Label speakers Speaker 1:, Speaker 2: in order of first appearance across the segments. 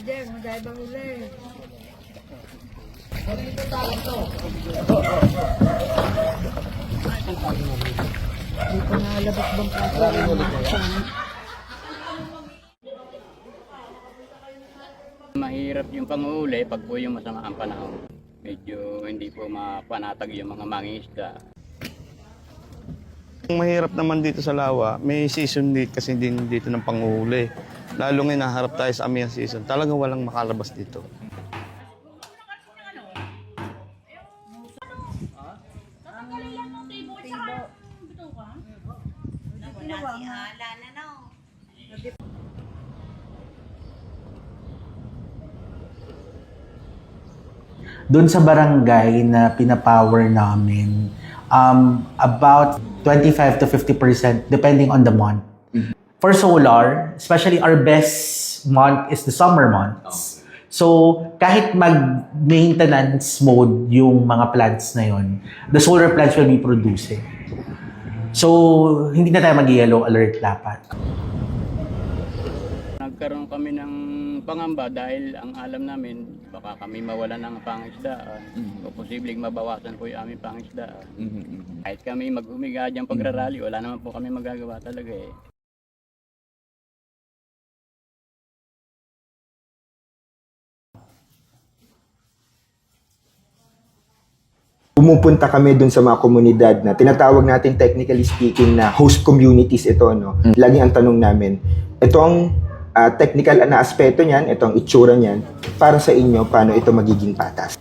Speaker 1: Bideng, madaya bang uli? Hindi ko nalabas bang kaso.
Speaker 2: Mahirap yung panguhuli pag po yung masama ang panahon. Medyo hindi po mapanatag yung mga mangingisda.
Speaker 3: Ang mahirap naman dito sa Lawa, may season date kasi din dito ng panguhuli. Lalo ngayon naharap tayo sa aming season, talagang walang makalabas dito.
Speaker 4: Doon sa barangay na pinapower namin, about 25 to 50% depending on the month. For solar, especially our best month is the summer months. So, kahit mag-maintenance mode yung mga plants na yon, the solar plants will be producing. So, hindi na tayo mag-yellow alert dapat.
Speaker 2: Nagkaroon kami ng pangamba dahil ang alam namin baka kami mawalan ng pangisdaan o posibleng mabawasan po yung aming pangisdaan. Kahit kami mag-umiga dyan pagrarally, wala naman po kami magagawa talaga eh.
Speaker 5: Pumupunta kami dun sa mga komunidad na tinatawag natin technically speaking na host communities ito, no? Lagi ang tanong namin, ito ang technical na aspeto niyan, ito ang itsura niyan, para sa inyo, paano ito magiging patas?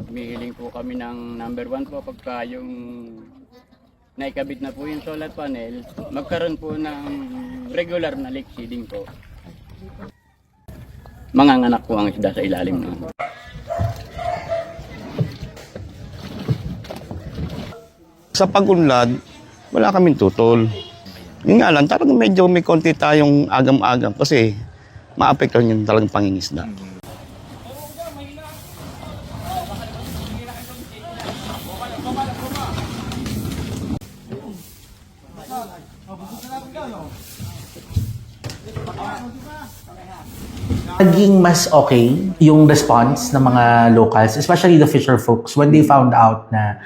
Speaker 2: Humihiling po kami ng number 1 po pagka yung naikabit na po yung solar panel, magkaroon po ng regular na leak seeding po. Manganganak po ang isda sa ilalim nun.
Speaker 3: Sa pag-unlad, wala kaming tutol. Yun nga lang, talagang medyo may konti tayong agam-agam kasi maapektuhan yung talagang pangingisda.
Speaker 4: Naging mas okay yung response ng mga locals, especially the fisher folks, when they found out na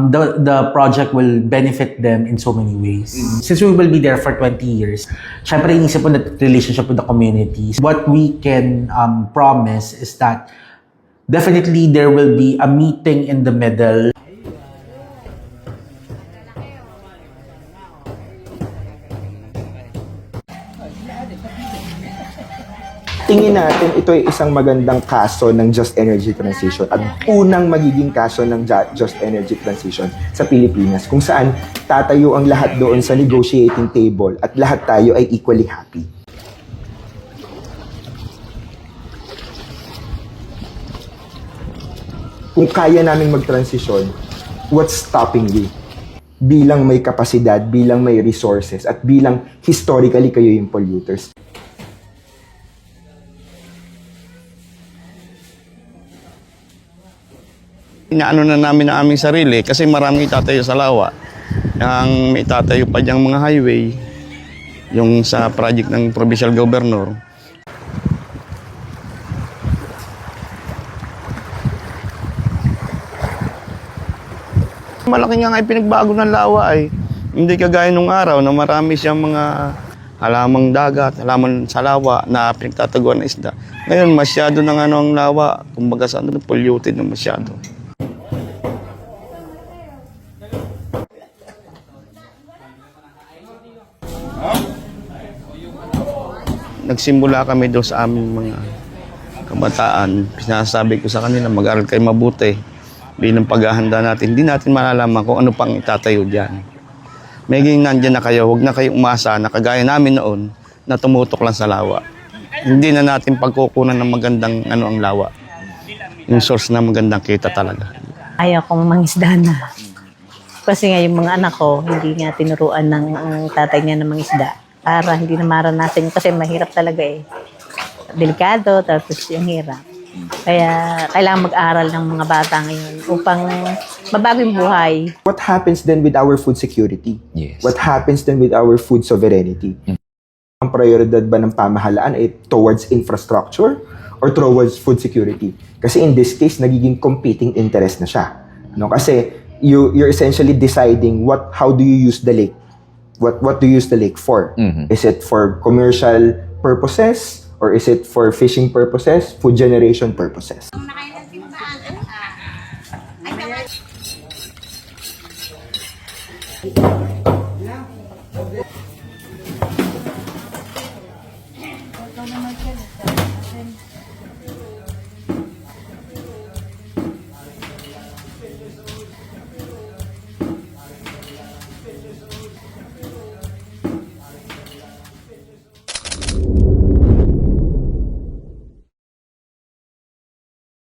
Speaker 4: the project will benefit them in so many ways. Since we will be there for 20 years, syempre inisip po na relationship with the communities. What we can promise is that definitely there will be a meeting in the middle.
Speaker 5: Tingin natin ito ay isang magandang kaso ng Just Energy Transition at unang magiging kaso ng Just Energy Transition sa Pilipinas kung saan tatayo ang lahat doon sa negotiating table at lahat tayo ay equally happy. Kung kaya naming mag-transition, what's stopping you? Bilang may kapasidad, bilang may resources, at bilang historically kayo yung polluters.
Speaker 3: Inaano na namin ang aming sarili kasi maraming itatayo sa Lawa. Ang may itatayo pa diyang mga highway, yung sa project ng provincial governor. Malaki nga ay pinagbago ng Lawa ay. Hindi kagaya nung araw na marami siyang mga halamang dagat, halaman sa Lawa na pinagtataguan ng isda. Ngayon masyado ng ang Lawa, kumbaga sa polluted na masyado. Nagsimula kami doon sa aming mga kabataan. Sinasabi ko sa kanila, mag-aral kayo mabuti. Bilang paghahanda natin, hindi natin malalaman kung ano pang itatayo dyan. Maging nandyan na kayo, huwag na kayo umasa na kagaya namin noon na tumutok lang sa Lawa. Hindi na natin pagkukunan ng magandang ang Lawa. Yung source na magandang kita talaga.
Speaker 6: Ayaw kong mangisda na. Kasi nga yung mga anak ko, hindi nga tinuruan ng tatay niya na mangisda. Para hindi na maranasan yun kasi mahirap talaga eh. Delikado, tapos yung hirap. Kaya kailangan mag-aral ng mga bata ngayon upang mabago yung buhay.
Speaker 5: What happens then with our food security?
Speaker 7: Yes.
Speaker 5: What happens then with our food sovereignty? Ang prioridad ba ng pamahalaan ay towards infrastructure or towards food security? Kasi in this case, nagiging competing interest na siya. No? Kasi you're essentially deciding how do you use the lake? What do you use the lake for? Is it for commercial purposes or is it for fishing purposes, food generation purposes?